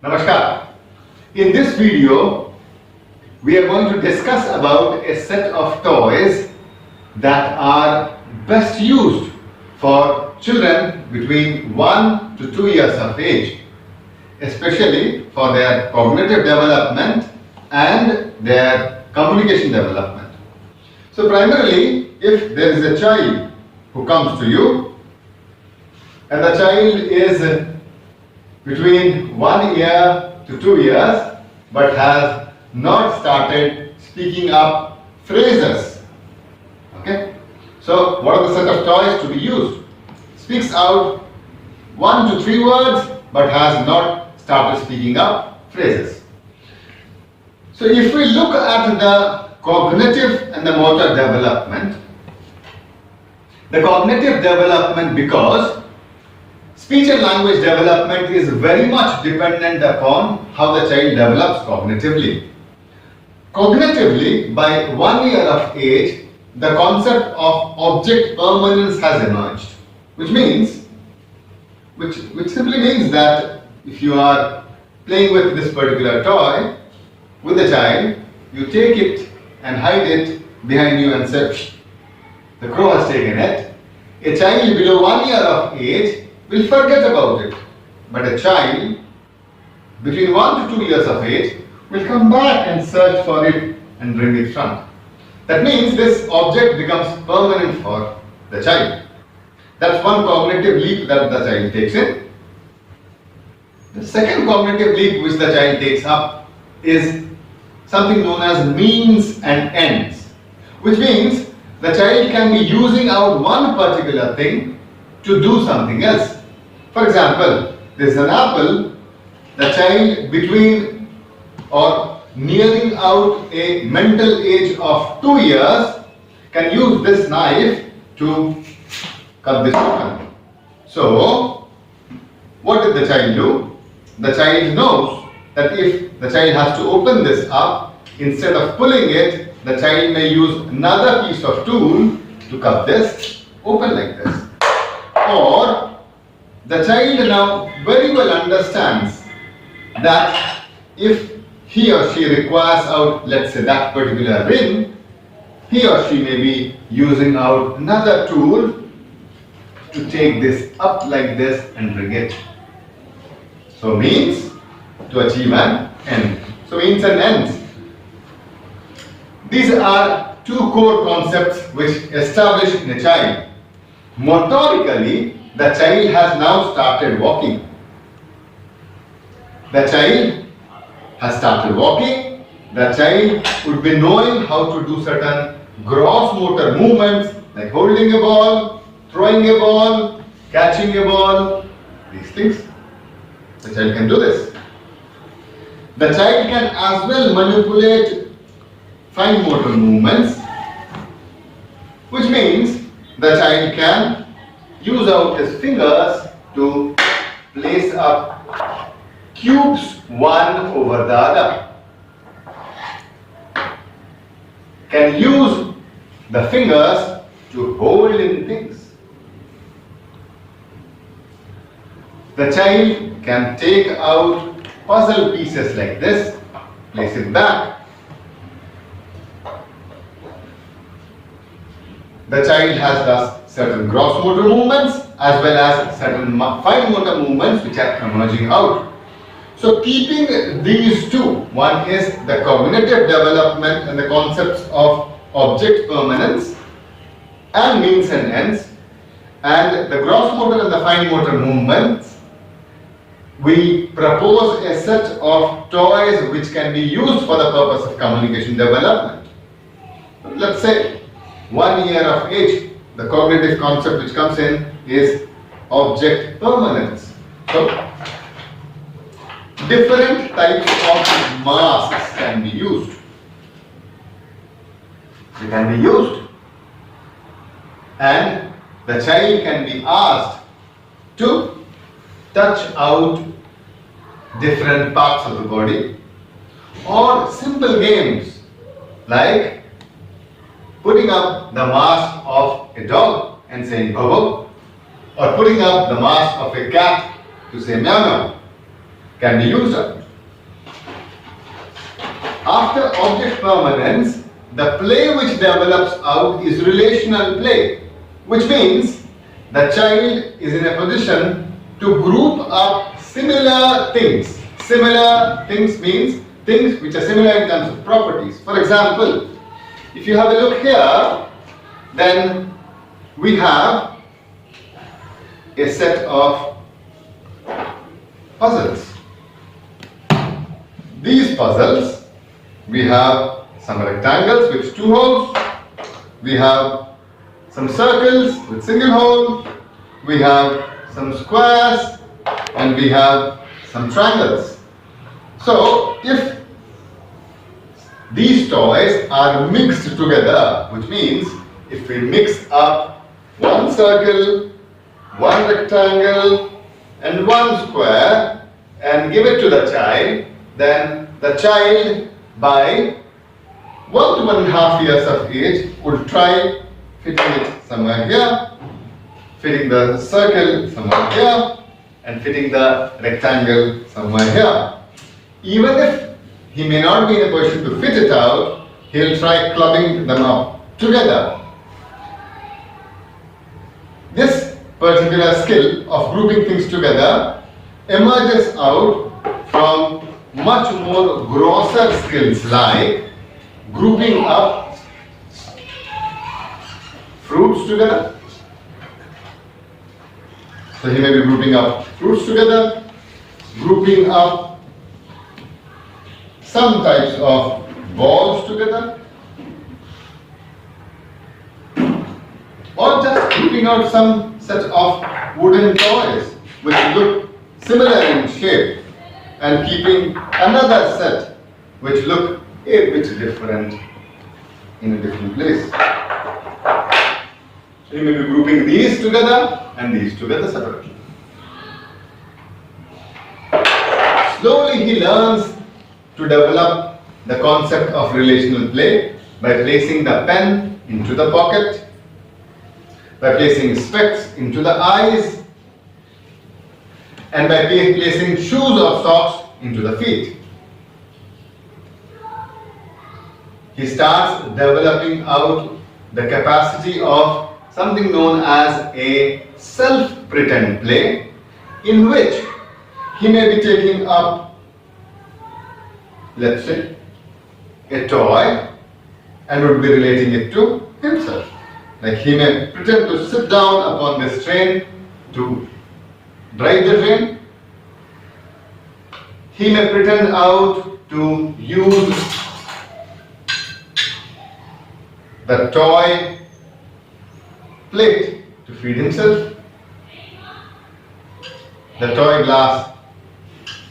Namaskar. In this video, we are going to discuss about a set of toys that are best used for children between 1 to 2 years of age, especially for their cognitive development and their communication development. So primarily, if there is a child who comes to you and the child is between 1 year to 2 years but has not started speaking up phrases. Okay? So what are the set of toys to be used? Speaks out 1 to 3 words but has not started speaking up phrases. So if we look at the cognitive and the motor development, the cognitive development, because speech and language development is very much dependent upon how the child develops cognitively. Cognitively, by 1 year of age, the concept of object permanence has emerged, which simply means that if you are playing with this particular toy with the child, you take it and hide it behind you and say, the crow has taken it. A child below 1 year of age will forget about it. But a child between 1 to 2 years of age will come back and search for it and bring it front. That means this object becomes permanent for the child. That's one cognitive leap that the child takes in. The second cognitive leap which the child takes up is something known as means and ends, which means the child can be using out one particular thing to do something else. For example, there is an apple. The child between or nearing out a mental age of 2 years can use this knife to cut this open. So, what did the child do? The child knows that if the child has to open this up, instead of pulling it, the child may use another piece of tool to cut this open like this. Or the child now very well understands that if he or she requires out, let's say, that particular ring, he or she may be using out another tool to take this up like this and bring it. So means to achieve an end. So means and ends. These are two core concepts which establish in a child. Motorically, the child has now started walking. The child has started walking. The child would be knowing how to do certain gross motor movements like holding a ball, throwing a ball, catching a ball, these things. The child can do this. The child can as well manipulate fine motor movements, which means the child can use out his fingers to place up cubes one over the other. Can use the fingers to hold in things. The child can take out puzzle pieces like this, place it back. The child has thus certain gross motor movements as well as certain fine motor movements which are emerging out. So keeping these two, one is the cognitive development and the concepts of object permanence and means and ends, and the gross motor and the fine motor movements, we propose a set of toys which can be used for the purpose of communication development. Let's say 1 year of age, the cognitive concept which comes in is object permanence. So, different types of masks can be used. They can be used, and the child can be asked to touch out different parts of the body, or simple games like putting up the mask of a dog and saying bobo, or putting up the mask of a cat to say meow meow. can be used up. After object permanence, the play which develops out is relational play, which means the child is in a position to group up similar things. Similar things means things which are similar in terms of properties. For example, if you have a look here, then we have a set of puzzles. These puzzles, we have some rectangles with 2 holes, we have some circles with single hole, we have some squares, and we have some triangles. So if these toys are mixed together, which means if we mix up one circle, one rectangle and one square and give it to the child, then the child by 1 to 1.5 years of age would try fitting it somewhere here, fitting the circle somewhere here, and fitting the rectangle somewhere here. Even if he may not be in a position to fit it out, he'll try clubbing them up together. This particular skill of grouping things together emerges out from much more grosser skills like grouping up fruits together. So he may be grouping up fruits together, grouping up some types of balls together, or just grouping out some set of wooden toys which look similar in shape and keeping another set which look a bit different in a different place. So you may be grouping these together and these together separately. Slowly he learns to develop the concept of relational play by placing the pen into the pocket, by placing specs into the eyes, and by placing shoes or socks into the feet. He starts developing out the capacity of something known as a self-pretend play, in which he may be taking up, let's say, a toy and would be relating it to himself. Like he may pretend to sit down upon this train to drive the train. He may pretend out to use the toy plate to feed himself, the toy glass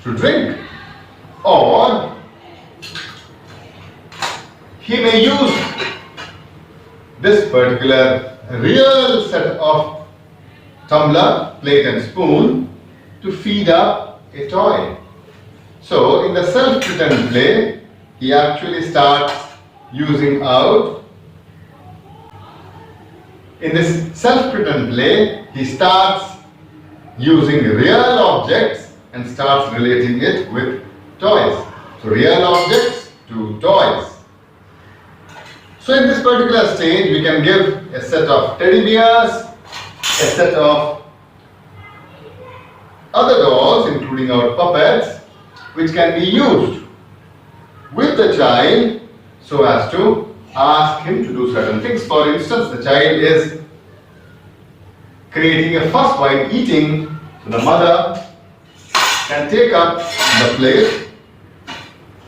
to drink, or he may use this particular real set of tumbler, plate and spoon to feed up a toy. So in the self-pretend play, he actually starts using out. In this self-pretend play, he starts using real objects and starts relating it with toys. So real objects to toys. So in this particular stage, we can give a set of teddy bears, a set of other dolls, including our puppets, which can be used with the child so as to ask him to do certain things. For instance, the child is creating a fuss while eating, so the mother can take up the plate,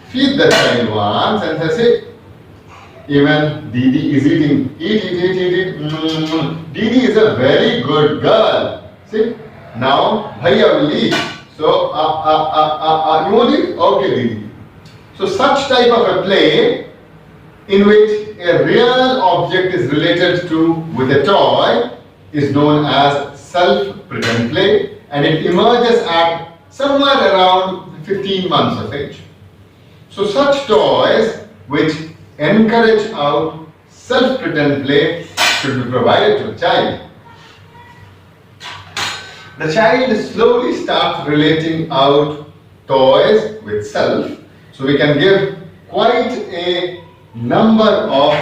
feed the child once, and say, even Didi is eating. Eat, eat, eat, eat, eat. Didi is a very good girl. See, now Bhaiya will eat. So, you won't eat? Okay, Didi. So, such type of a play in which a real object is related to with a toy is known as self-pretend play, and it emerges at somewhere around 15 months of age. So such toys which encourage out self-pretend play should be provided to the child. The child slowly starts relating out toys with self. So we can give quite a number of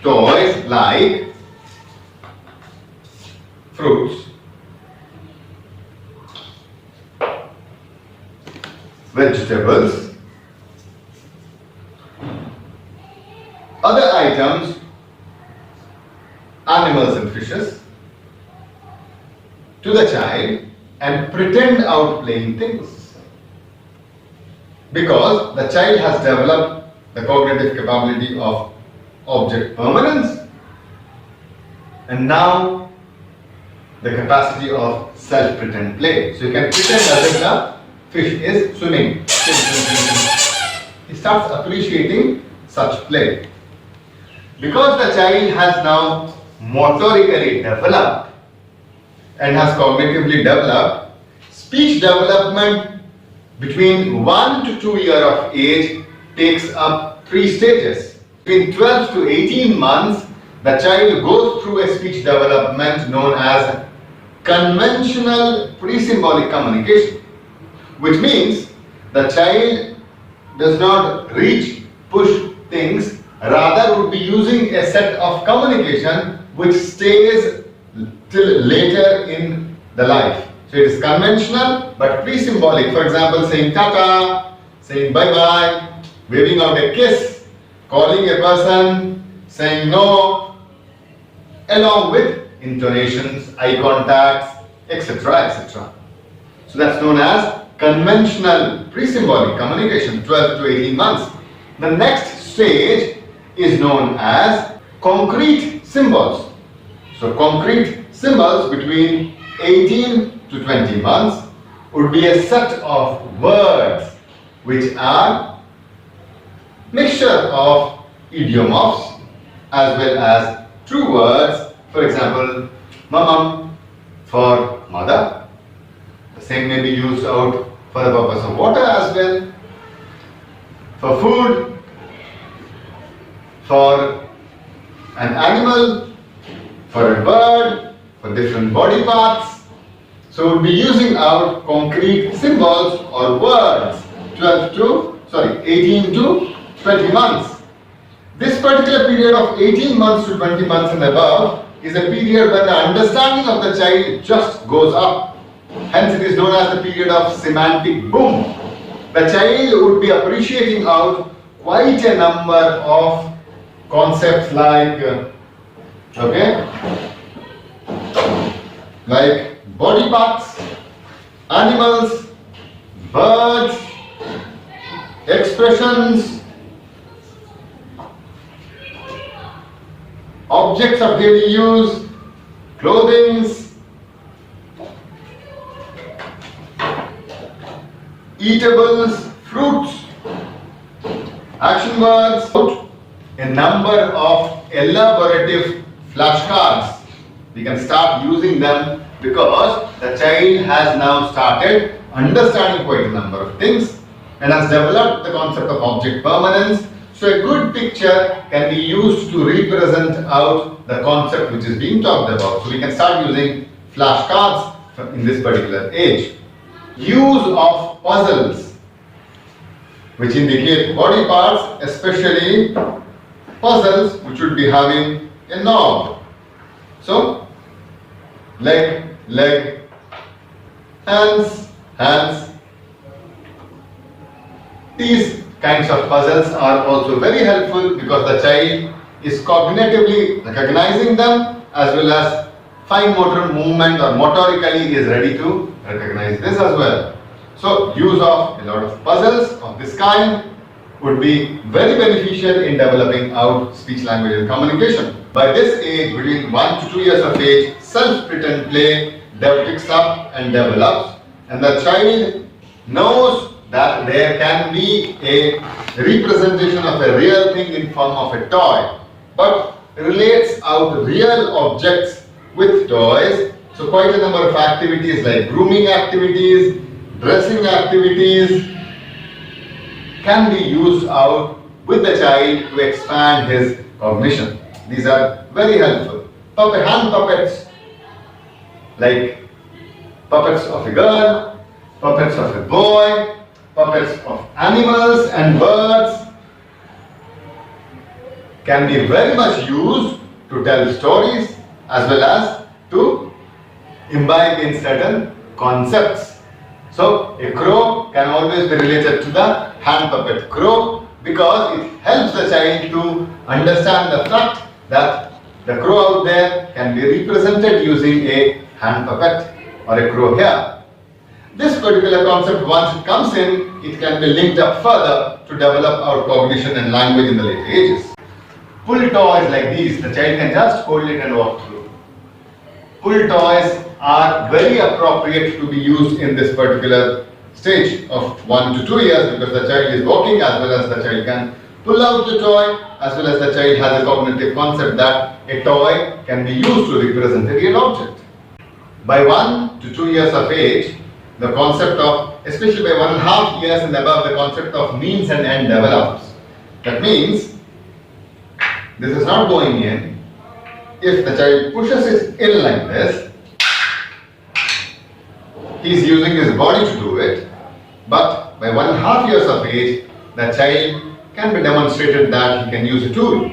toys like fruits, vegetables, other items, animals and fishes, to the child and pretend out playing things. Because the child has developed the cognitive capability of object permanence and now the capacity of self-pretend play. So you can pretend as if the fish is swimming. He starts appreciating such play. Because the child has now motorically developed and has cognitively developed, speech development between 1 to 2 years of age takes up 3 stages. Between 12 to 18 months, the child goes through a speech development known as conventional pre-symbolic communication, which means the child does not reach, push things, rather would be using a set of communication which stays till later in the life. So it is conventional but pre-symbolic. For example, saying tata, saying bye-bye, waving out a kiss, calling a person, saying no, along with intonations, eye contacts, etc. etc. So that's known as conventional pre-symbolic communication, 12 to 18 months. The next stage is known as concrete symbols. So concrete symbols between 18 to 20 months would be a set of words which are mixture of idiomorphs as well as true words. For example, mamam for mother. The same may be used out for the purpose of water as well, for food, for an animal, for a bird, for different body parts. So we'll be using out concrete symbols or words 18 to 20 months. This particular period of 18 months to 20 months and above is a period when the understanding of the child just goes up. Hence it is known as the period of semantic boom. The child would be appreciating out quite a number of concepts like body parts, animals, birds, expressions, objects of daily use, clothings, eatables, fruits, action words, a number of elaborative flashcards. We can start using them because the child has now started understanding quite a number of things and has developed the concept of object permanence. So a good picture can be used to represent out the concept which is being talked about. So we can start using flashcards in this particular age. Use of puzzles which indicate body parts, especially puzzles which would be having a knob. So leg, hands. These kinds of puzzles are also very helpful because the child is cognitively recognizing them as well as fine motor movement or motorically is ready to recognize this as well. So use of a lot of puzzles of this kind would be very beneficial in developing out speech, language and communication. By this age, between 1 to 2 years of age, self-pretend play picks up and develops, and the child knows that there can be a representation of a real thing in form of a toy, but relates out real objects with toys. So quite a number of activities like grooming activities, dressing activities can be used out with the child to expand his cognition. These are very helpful. Hand puppets, like puppets of a girl, puppets of a boy, puppets of animals and birds can be very much used to tell stories as well as to imbibe in certain concepts. So a crow can always be related to the hand puppet crow because it helps the child to understand the fact that the crow out there can be represented using a hand puppet or a crow here. This particular concept, once it comes in, it can be linked up further to develop our cognition and language in the later ages. Pull toys like these, the child can just hold it and walk through. Pull toys are very appropriate to be used in this particular stage of 1 to 2 years because the child is walking as well as the child can pull out the toy as well as the child has a cognitive concept that a toy can be used to represent a real object. By 1 to 2 years of age, the concept of, especially by 1.5 years and above, the concept of means and end develops. That means this is not going in. If the child pushes it in like this, he is using his body to do it. But by 1.5 years of age, the child can be demonstrated that he can use a tool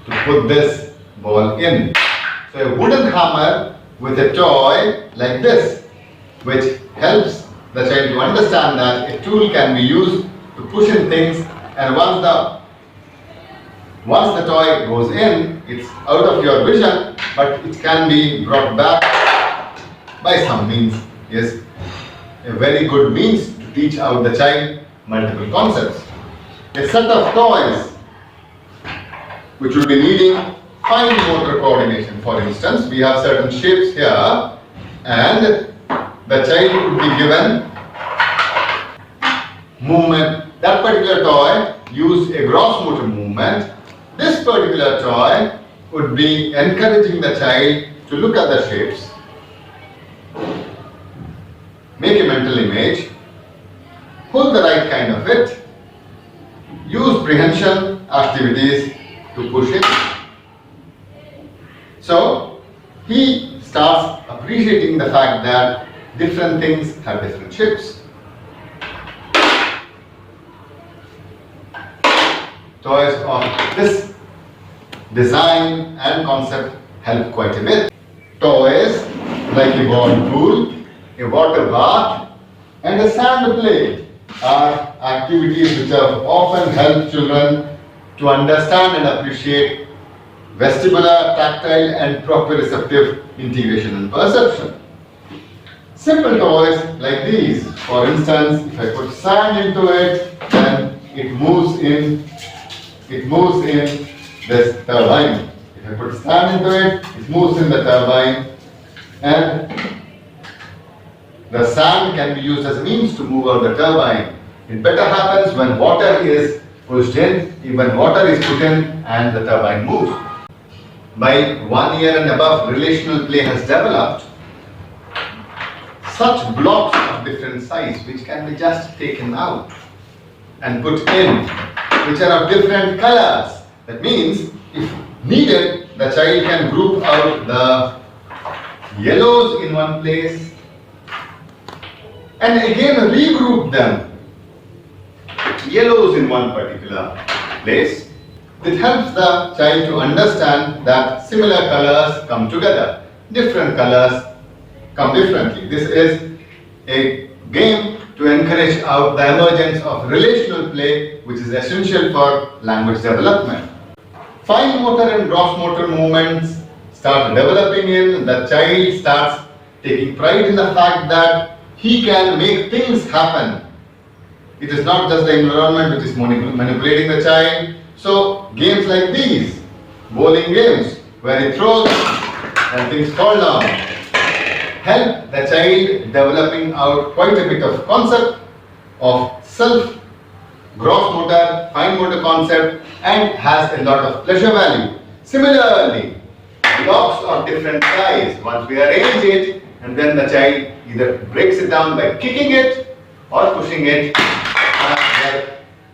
to put this ball in. So a wooden hammer with a toy like this, which helps the child to understand that a tool can be used to push in things, and once the toy goes in, it's out of your vision, but it can be brought back by some means. Yes, a very good means to teach out the child multiple concepts. A set of toys which will be needing fine motor coordination. For instance, we have certain shapes here and the child would be given movement. That particular toy used a gross motor movement. This particular toy would be encouraging the child to look at the shapes, make a mental image, pull the right kind of it, use prehension activities to push it. So he starts appreciating the fact that different things have different shapes. Toys of this design and concept help quite a bit. Toys like a ball pool, a water bath, and a sand play are activities which have often helped children to understand and appreciate vestibular, tactile, and proprioceptive integration and perception. Simple toys like these, for instance, if I put sand into it, then it moves in this turbine. If I put sand into it, it moves in the turbine, and the sand can be used as a means to move out the turbine. It better happens when water is pushed in, when water is put in and the turbine moves. By 1 year and above, relational play has developed. Such blocks of different size which can be just taken out and put in, which are of different colors. That means, if needed, the child can group out the yellows in one place and again regroup them, yellows in one particular place. It helps the child to understand that similar colors come together, different colors come differently. This is a game to encourage out the emergence of relational play, which is essential for language development. Fine motor and gross motor movements start developing in, the child starts taking pride in the fact that he can make things happen. It is not just the environment which is manipulating the child. So games like these, bowling games, where he throws and things fall down, help the child developing out quite a bit of concept of self, gross motor, fine motor concept, and has a lot of pleasure value. Similarly, blocks of different size, once we arrange it, and then the child either breaks it down by kicking it or pushing it,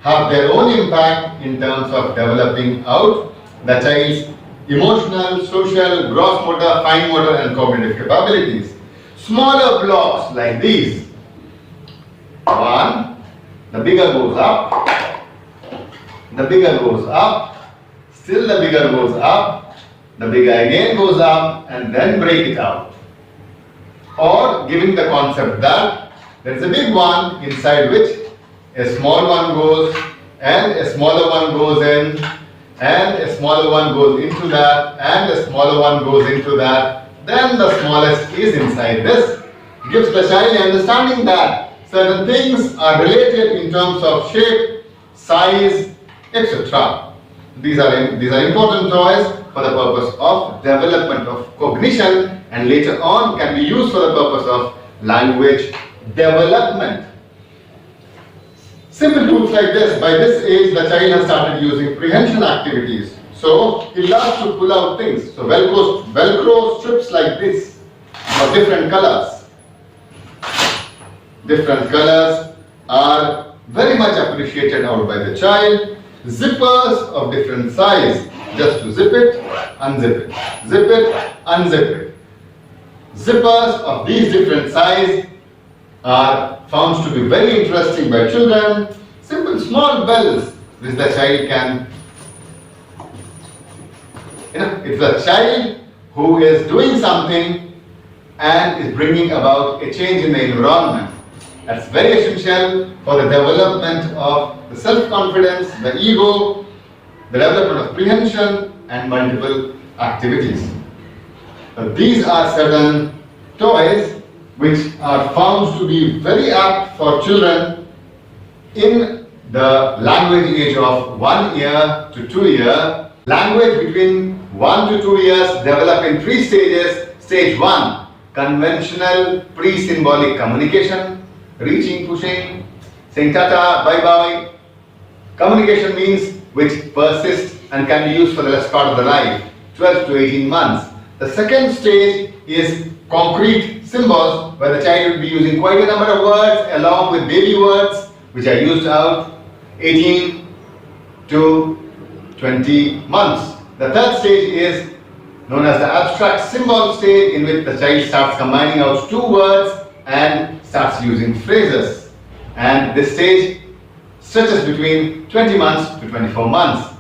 have their own impact in terms of developing out the child's emotional, social, gross motor, fine motor, and cognitive capabilities. Smaller blocks like these 1, the bigger goes up, the bigger goes up, still the bigger goes up, the bigger again goes up, and then break it out. Or giving the concept that there is a big one inside which a small one goes, and a smaller one goes in, and a smaller one goes into that, and a smaller one goes into that, then the smallest is inside this. Gives the child understanding that certain things are related in terms of shape, size, etc. These are important toys for the purpose of development of cognition, and later on can be used for the purpose of language development. Simple tools like this, by this age the child has started using prehension activities. So he loves to pull out things. So Velcro strips like this of different colors. Different colors are very much appreciated out by the child. Zippers of different size, just to zip it, unzip it, zip it, unzip it. Zippers of these different size are found to be very interesting by children. Simple small bells which the child can, it's the child who is doing something and is bringing about a change in the environment. That's very essential for the development of the self-confidence, the ego, the development of prehension, and multiple activities. These are certain toys which are found to be very apt for children in the language age of 1 year to 2 years. Language between 1 to 2 years develop in 3 stages. Stage 1, conventional pre-symbolic communication, reaching, pushing, saying tata, bye-bye. Communication means which persists and can be used for the rest part of the life, 12 to 18 months. The second stage is concrete symbols, where the child will be using quite a number of words along with baby words which are used out 18 to 20 months. The third stage is known as the abstract symbol stage, in which the child starts combining out 2 words and starts using phrases. And this stage stretches between 20 months to 24 months.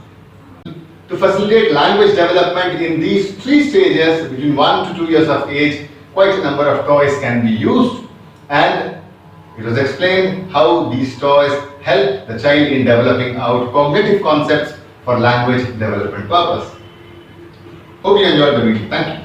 To facilitate language development in these 3 stages between 1 to 2 years of age, quite a number of toys can be used, and it was explained how these toys help the child in developing out cognitive concepts for language development purpose. Hope you enjoyed the video. Thank you.